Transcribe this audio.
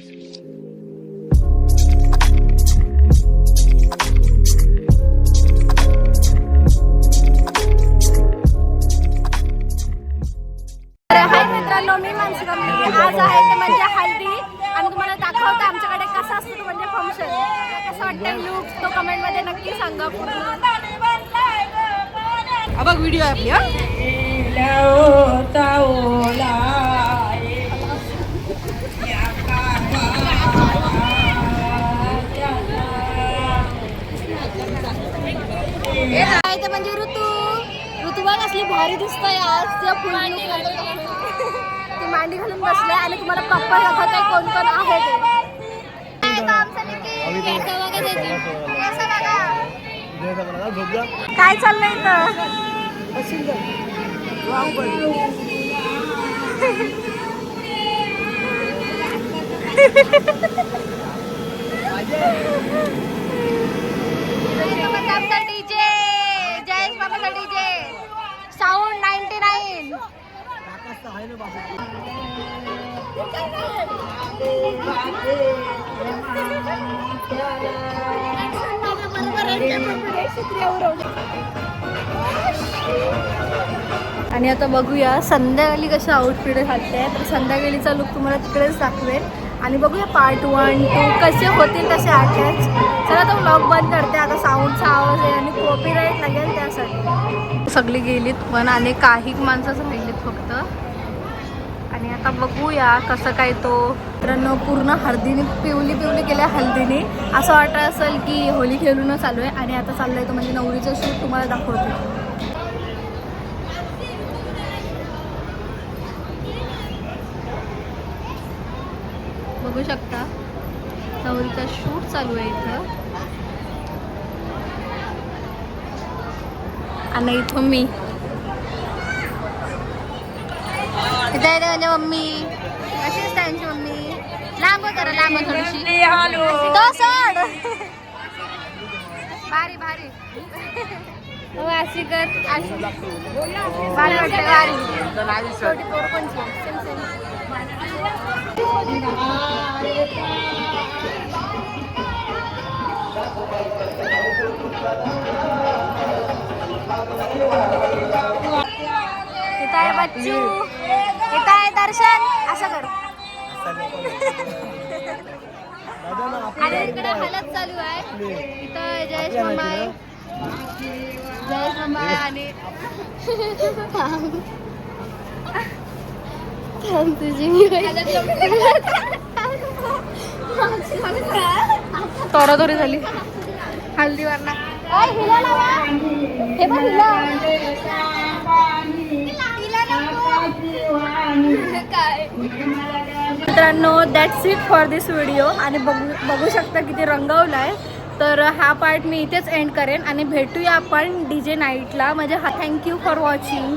हाय मित्रांनो, मी मानसी गमली. आज आहे ते म्हणजे हल्दी आणि तुम्हाला दाखवते आमच्याकडे कसं असतं तो म्हणजे फंक्शन. कसं वाटतं लुक तो कमेंट मध्ये नक्की सांगा. बघ व्हिडिओ आहे आपली. काय ते म्हणजे ऋतुबा कसली भारी दिसतंय आज. त्या फुल ती मांडी घालून बसले आणि तुम्हाला प्रॉपर दाखवत आहे कोण कोण आहे ते. काय चाललंय डीजे जयेश बाबाचा डीजे साऊंड 99. आणि आता बघूया संध्याकाळी कसं आउटफिट घालते. तर संध्याकाळीचा लुक तुम्हाला तिकडेच दाखवेल आणि बघूया पार्ट 1, 2 कसे होतील तसे अटॅच. चला तर व्लॉग बंद करते आता. साऊंडचा आवाज आहे आणि कॉपीराईट लागेल त्यासाठी. सगळी गेलीत पण आणि काही माणसंच राहिलीत फक्त. आणि आता बघूया कसं काय तो. मित्रांनो पूर्ण हळदीने पिवली केल्या हळदीने. असं वाटत असेल की होली खेळूनच चालू आहे. आणि आता चाललंय तो म्हणजे नवरीचं शूट तुम्हाला दाखवते. बघू शकता नवरीचा शूट चालू आहे इथं. आणि इथं मी इथे आहे म्हणजे मम्मी. कशीच त्यांची मम्मी लांब करा लांब थोडीशी. तो सोड भारी भारी अशी कर अशी भारी वाटते भारी. छोटी पोर कोणची इथं आहे बच्चू. इथं आहे दर्शन. असं कर. आणि इकडे हलत चालू आहे. इथं जयेश मामा आहे. जयेश मामा आहे आणि तोरातोरी झाली हल्दीवर ना. हे बघ मित्रांनो that's it for this video. आणि बघू शकता किती रंगवला आहे. तर हा पार्ट मी इथेच एंड करेन आणि भेटूया आपण DJ नाईटला. म्हणजे हा थँक्यू फॉर वॉचिंग.